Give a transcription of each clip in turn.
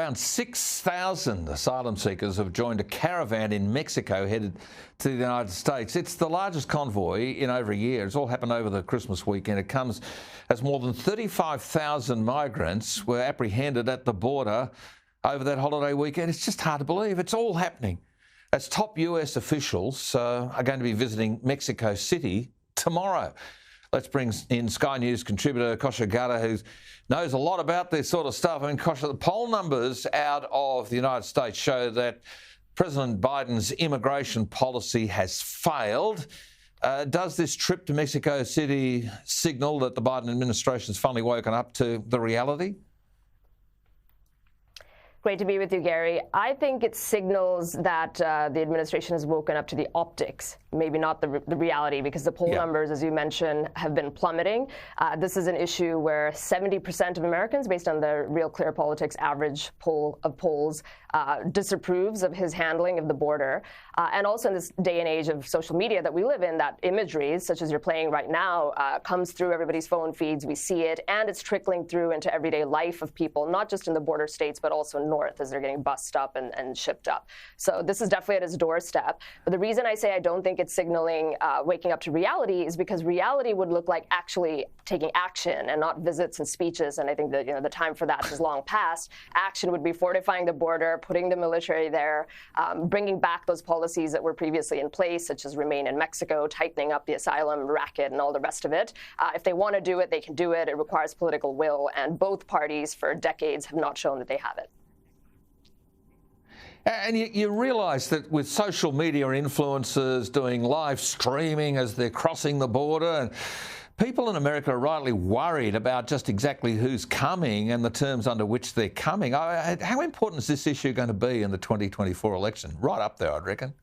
Around 6,000 asylum seekers have joined a caravan in Mexico headed to the United States. It's the largest convoy in over a year. It's all happened over the Christmas weekend. It comes as more than 35,000 migrants were apprehended at the border over that holiday weekend. It's just hard to believe. It's all happening as top US officials are going to be visiting Mexico City tomorrow. Let's bring in Sky News contributor Kosha Gada, who knows a lot about this sort of stuff. I mean, Kosha, the poll numbers out of the United States show that President Biden's immigration policy has failed. Does this trip to Mexico City signal that the Biden administration has finally woken up to the reality? Great to be with you, Gary. I think it signals that the administration has woken up to the optics, maybe not the reality, because the poll numbers, as you mentioned, have been plummeting. This is an issue where 70% of Americans, based on the Real Clear Politics average poll of polls, disapproves of his handling of the border. And also in this day and age of social media that we live in, that imagery, such as you're playing right now, comes through everybody's phone feeds. We see it, and it's trickling through into everyday life of people, not just in the border states, but also north as they're getting bussed up and shipped up. So this is definitely at his doorstep. But the reason I say I don't think it's signaling waking up to reality is because reality would look like actually taking action and not visits and speeches. And I think that the time for that is long past. Action would be fortifying the border, putting the military there, bringing back those policies that were previously in place, such as Remain in Mexico, tightening up the asylum racket and all the rest of it. If they want to do it, they can do it. It requires political will. And both parties for decades have not shown that they have it. And you realise that with social media influencers doing live streaming as they're crossing the border, and people in America are rightly worried about just exactly who's coming and the terms under which they're coming. How important is this issue going to be in the 2024 election? Right up there, I'd reckon.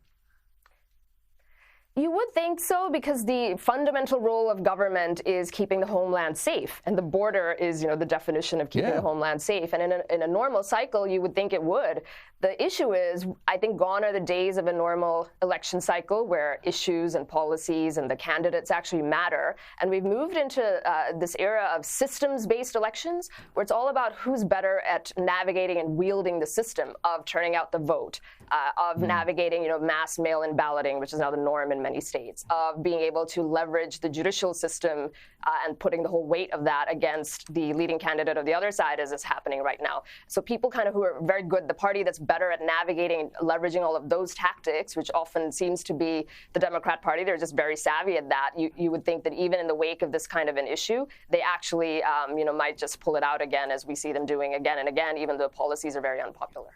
You would think so, because the fundamental role of government is keeping the homeland safe, and the border is, the definition of keeping the homeland safe. And in a normal cycle, you would think it would. The issue is, I think, gone are the days of a normal election cycle where issues and policies and the candidates actually matter. And we've moved into this era of systems-based elections, where it's all about who's better at navigating and wielding the system of turning out the vote, of navigating, mass mail-in balloting, which is now the norm in many states, of being able to leverage the judicial system and putting the whole weight of that against the leading candidate of the other side, as is happening right now. So people kind of who are very good, the party that's better at navigating, leveraging all of those tactics, which often seems to be the Democrat Party, they're just very savvy at that. You would think that even in the wake of this kind of an issue, they actually, might just pull it out again, as we see them doing again and again, even though policies are very unpopular.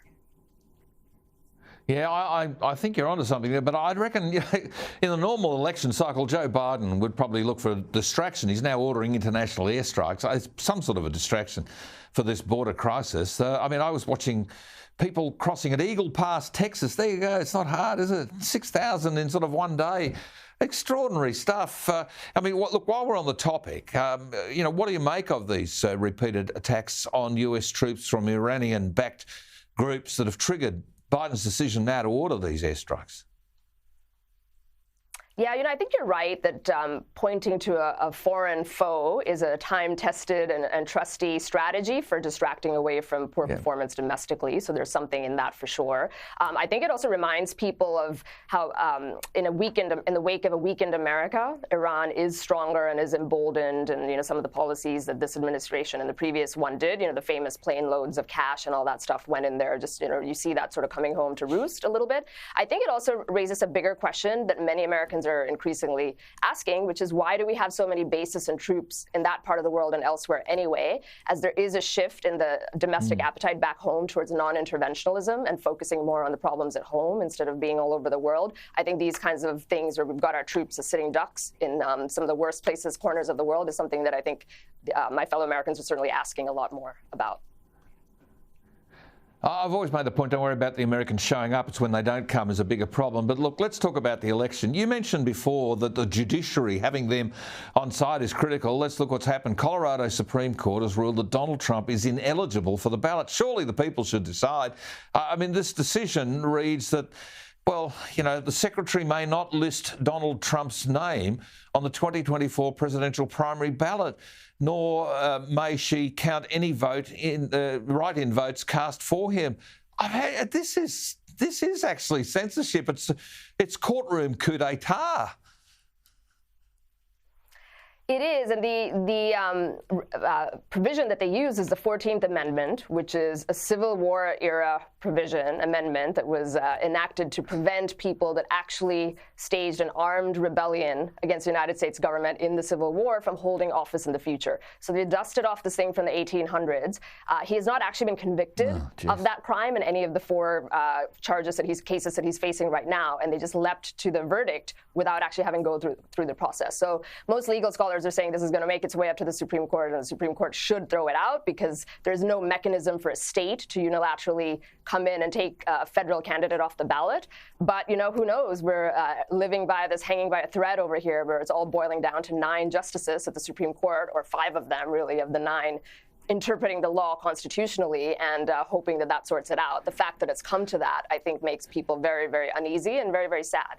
Yeah, I think you're onto something there, but I'd reckon in the normal election cycle, Joe Biden would probably look for a distraction. He's now ordering international airstrikes. It's some sort of a distraction for this border crisis. I was watching people crossing at Eagle Pass, Texas. There you go. It's not hard, is it? 6,000 in sort of one day. Extraordinary stuff. Look, while we're on the topic, what do you make of these repeated attacks on US troops from Iranian-backed groups that have triggered Biden's decision now to order these airstrikes? Yeah, I think you're right that pointing to a foreign foe is a time-tested and trusty strategy for distracting away from poor performance domestically. So there's something in that for sure. I think it also reminds people of how in the wake of a weakened America, Iran is stronger and is emboldened, and some of the policies that this administration and the previous one did, the famous plane loads of cash and all that stuff went in there. Just you see that sort of coming home to roost a little bit. I think it also raises a bigger question that many Americans are increasingly asking, which is, why do we have so many bases and troops in that part of the world and elsewhere anyway, as there is a shift in the domestic appetite back home towards non-interventionalism and focusing more on the problems at home instead of being all over the world. I think these kinds of things, where we've got our troops as sitting ducks in some of the worst corners of the world, is something that I think my fellow Americans are certainly asking a lot more about. I've always made the point, don't worry about the Americans showing up. It's when they don't come is a bigger problem. But look, let's talk about the election. You mentioned before that the judiciary, having them on side, is critical. Let's look what's happened. Colorado Supreme Court has ruled that Donald Trump is ineligible for the ballot. Surely the people should decide. This decision reads that Well, you know, the secretary may not list Donald Trump's name on the 2024 presidential primary ballot, nor may she count any write-in votes cast for him. This is actually censorship. It's courtroom coup d'état. It is, and the provision that they use is the 14th Amendment, which is a Civil War era amendment that was enacted to prevent people that actually staged an armed rebellion against the United States government in the Civil War from holding office in the future. So they dusted off this thing from the 1800s. He has not actually been convicted of that crime in any of the four cases that he's facing right now, and they just leapt to the verdict without actually having go through the process. So most legal scholars are saying this is going to make its way up to the Supreme Court, and the Supreme Court should throw it out because there's no mechanism for a state to unilaterally come in and take a federal candidate off the ballot. But, you know, who knows? We're living by this, hanging by a thread over here, where it's all boiling down to 9 justices at the Supreme Court, or 5 of them, really, of the 9, interpreting the law constitutionally and hoping that sorts it out. The fact that it's come to that, I think, makes people very, very uneasy and very, very sad.